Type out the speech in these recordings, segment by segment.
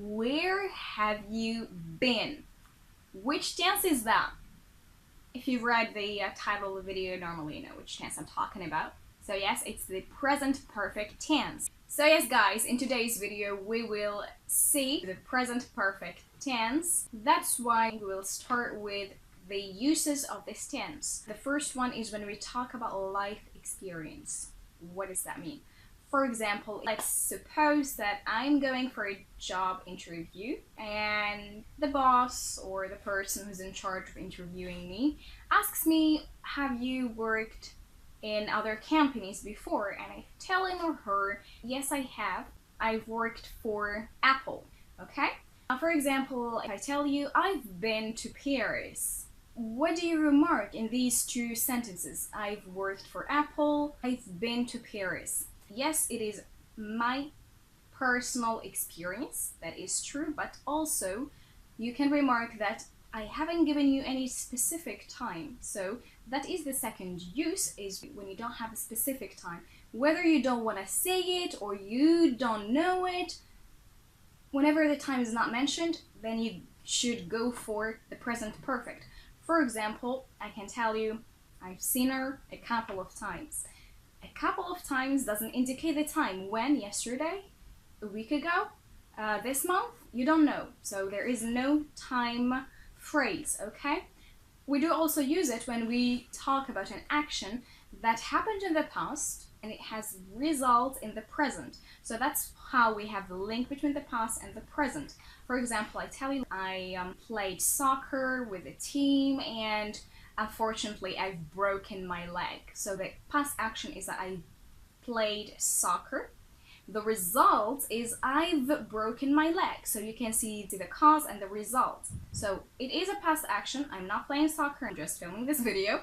Where have you been? Which tense is that? If you've read the title of the video, normally you know which tense I'm talking about. So yes, it's the present perfect tense. So yes guys, in today's video we will see the present perfect tense. That's why we will start with the uses of this tense. The first one is when we talk about life experience. What does that mean? For example, let's suppose that I'm going for a job interview and the boss or the person who's in charge of interviewing me asks me, have you worked in other companies before? And I tell him or her, yes I have. I've worked for Apple, okay? For example, if I tell you, I've been to Paris, what do you remark in these two sentences? I've worked for Apple, I've been to Paris. Yes, it is my personal experience, that is true, but also you can remark that I haven't given you any specific time. So that is the second use, is when you don't have a specific time. Whether you don't want to say it or you don't know it, whenever the time is not mentioned, then you should go for the present perfect. For example, I can tell you, I've seen her a couple of times. A couple of times doesn't indicate the time. When? Yesterday? A week ago? This month? You don't know. So there is no time phrase, okay? We do also use it when we talk about an action that happened in the past and it has results in the present. So that's how we have the link between the past and the present. For example, I tell you I played soccer with a team and unfortunately I've broken my leg. So the past action is that I played soccer. The result is I've broken my leg. So you can see the cause and the result. So it is a past action. I'm not playing soccer, I'm just filming this video.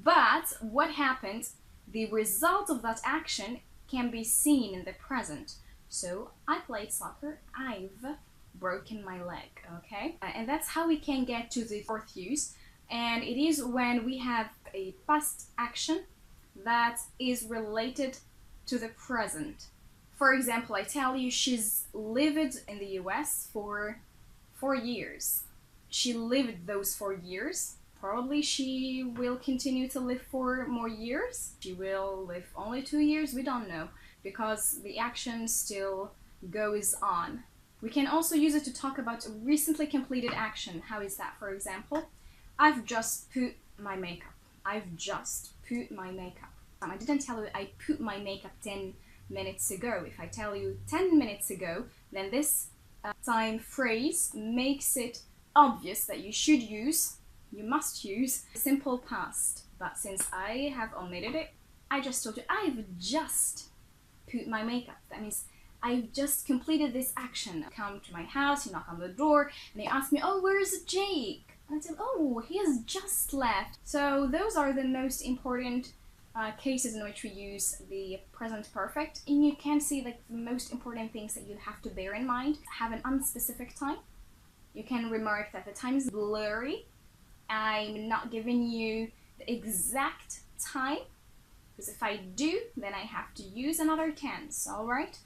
But what happened, the result of that action can be seen in the present. So I played soccer, I've broken my leg, okay? And that's how we can get to the fourth use. And it is when we have a past action that is related to the present. For example, I tell you she's lived in the US for 4 years. She lived those 4 years. Probably she will continue to live for more years. She will live only 2 years. We don't know because the action still goes on. We can also use it to talk about a recently completed action. How is that? For example, I've just put my makeup. I've just put my makeup. I didn't tell you I put my makeup 10 minutes ago. If I tell you 10 minutes ago, then this time phrase makes it obvious that you must use simple past. But since I have omitted it, I just told you I've just put my makeup. That means I've just completed this action. I come to my house, you knock on the door, and they ask me, oh, where's Jake? And I said, oh, he has just left. So those are the most important cases in which we use the present perfect. And you can see like the most important things that you have to bear in mind. Have an unspecific time. You can remark that the time is blurry. I'm not giving you the exact time, because if I do, then I have to use another tense, alright?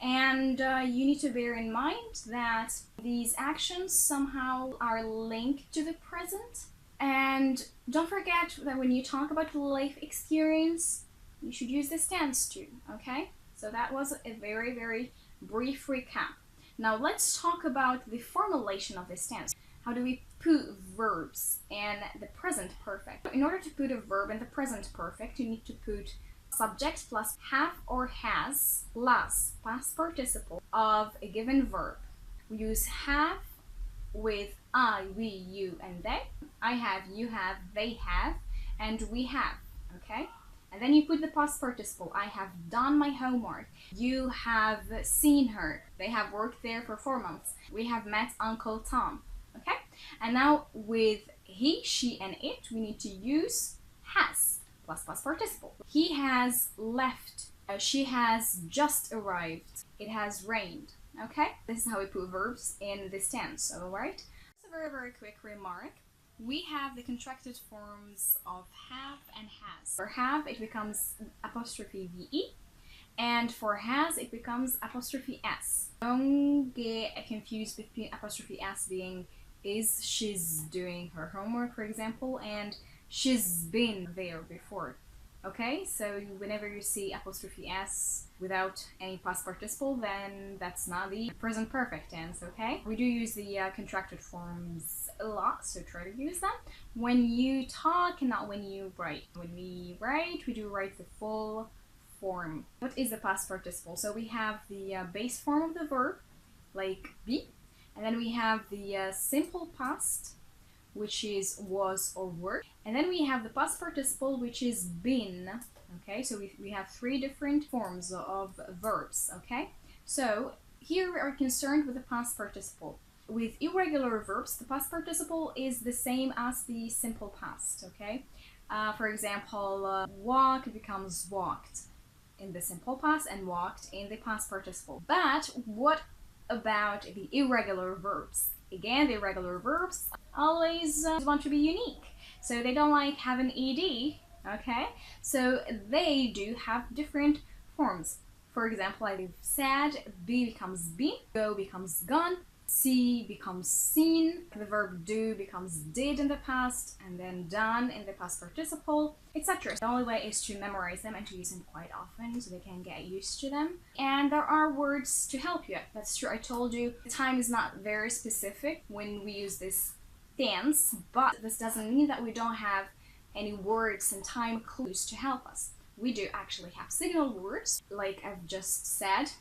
And you need to bear in mind that these actions somehow are linked to the present. And don't forget that when you talk about life experience, you should use this tense too, okay? So that was a very, very brief recap. Now let's talk about the formulation of this tense. How do we put verbs in the present perfect? In order to put a verb in the present perfect, you need to put subject plus have or has plus past participle of a given verb. We use have with I, we, you, and they. I have, you have, they have, and we have, okay? And then you put the past participle. I have done my homework. You have seen her. They have worked there for 4 months. We have met Uncle Tom, okay? And now with he, she, and it, we need to use has plus past participle. He has left. She has just arrived. It has rained. Okay? This is how we put verbs in this tense, alright? Just a very, very quick remark. We have the contracted forms of have and has. For have, it becomes apostrophe VE. And for has, it becomes apostrophe s. Don't get confused between apostrophe s being is she's doing her homework, for example, and she's been there before. Okay, so whenever you see apostrophe s without any past participle, then that's not the present perfect tense, okay? We do use the contracted forms a lot, so try to use them when you talk and not when you write. When we write, we do write the full form. What is the past participle? So we have the base form of the verb, like be, and then we have the simple past, which is was or were, and then we have the past participle, which is been. Okay, so we have three different forms of verbs. Okay, so here we are concerned with the past participle. With irregular verbs, the past participle is the same as the simple past. Okay, for example, walk becomes walked in the simple past and walked in the past participle. But what about the irregular verbs? Again, the irregular verbs always want to be unique, so they don't like having ed. Okay, so they do have different forms. For example, I've said, be becomes been, go becomes gone, see becomes seen, the verb do becomes did in the past, and then done in the past participle, etc. The only way is to memorize them and to use them quite often so they can get used to them. And there are words to help you. That's true, I told you time is not very specific when we use this tense, but this doesn't mean that we don't have any words and time clues to help us. We do actually have signal words, like I've just said.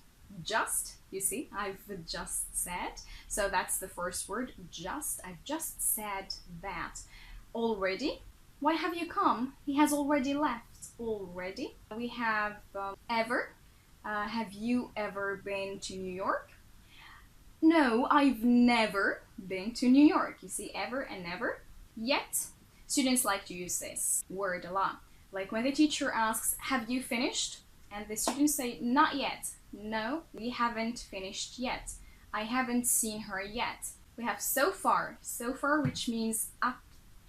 Just, you see, I've just said. So that's the first word, just. I've just said that. Already. Why have you come? He has already left. Already. We have ever. Have you ever been to New York? No, I've never been to New York. You see, ever and never. Yet. Students like to use this word a lot. Like when the teacher asks, have you finished? And the students say, not yet. No, we haven't finished yet. I haven't seen her yet. We have so far, which means up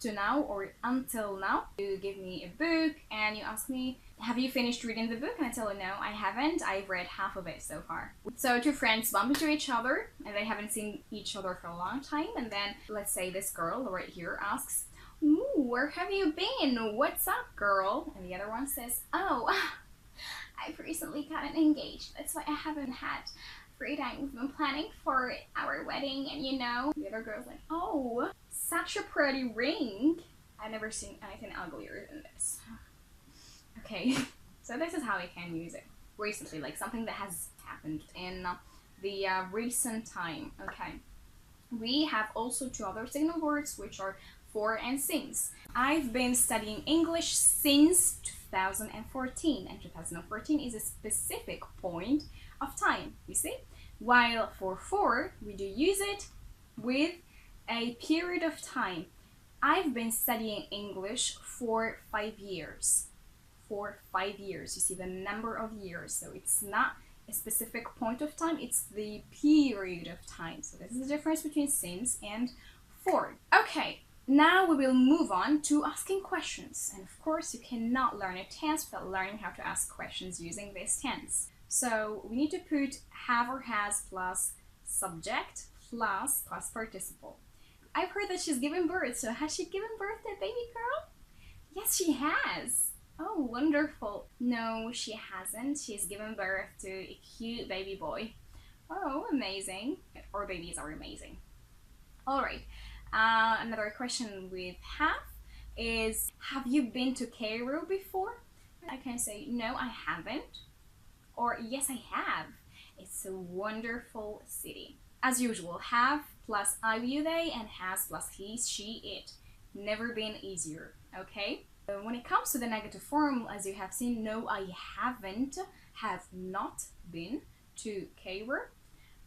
to now or until now. You give me a book and you ask me, have you finished reading the book? And I tell you, no, I haven't. I've read half of it so far. So two friends bump into each other and they haven't seen each other for a long time. And then let's say this girl right here asks, ooh, where have you been? What's up, girl? And the other one says, oh, I've recently gotten engaged. That's why I haven't had free time. We've been planning for our wedding, and you know, the other girl's like, oh, such a pretty ring. I've never seen anything uglier than this. Okay, so this is how I can use it recently, like something that has happened in the recent time. Okay, we have also two other signal words, which are for and since. I've been studying English since 2014, and 2014 is a specific point of time, you see? While for, we do use it with a period of time. I've been studying English for 5 years. For 5 years, you see the number of years, so it's not a specific point of time, it's the period of time. So this is the difference between since and for. Okay. Now we will move on to asking questions. And of course, you cannot learn a tense without learning how to ask questions using this tense. So we need to put have or has plus subject plus past participle. I've heard that she's given birth, so has she given birth to a baby girl? Yes, she has. Oh, wonderful. No, she hasn't. She's given birth to a cute baby boy. Oh, amazing. Our babies are amazing. All right. Another question with have is, have you been to Cairo before? I can say, no, I haven't. Or, yes, I have. It's a wonderful city. As usual, have plus I, you, they, and has plus he, she, it. Never been easier, okay? When it comes to the negative form, as you have seen, no, I haven't, have not been to Cairo.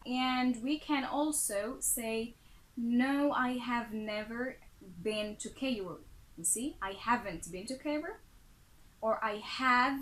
And we can also say, no, I have never been to Cairo. You see, I haven't been to Cairo. Or I have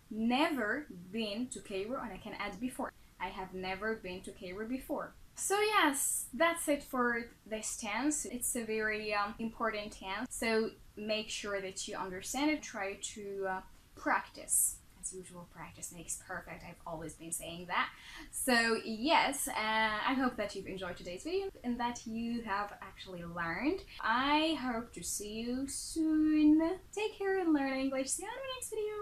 never been to Cairo, and I can add before. I have never been to Cairo before. So yes, that's it for this tense. It's a very important tense. So make sure that you understand it. Try to practice as usual, practice makes perfect. I've always been saying that. So yes, I hope that you've enjoyed today's video and that you have actually learned. I hope to see you soon. Take care and learn English. See you on the next video.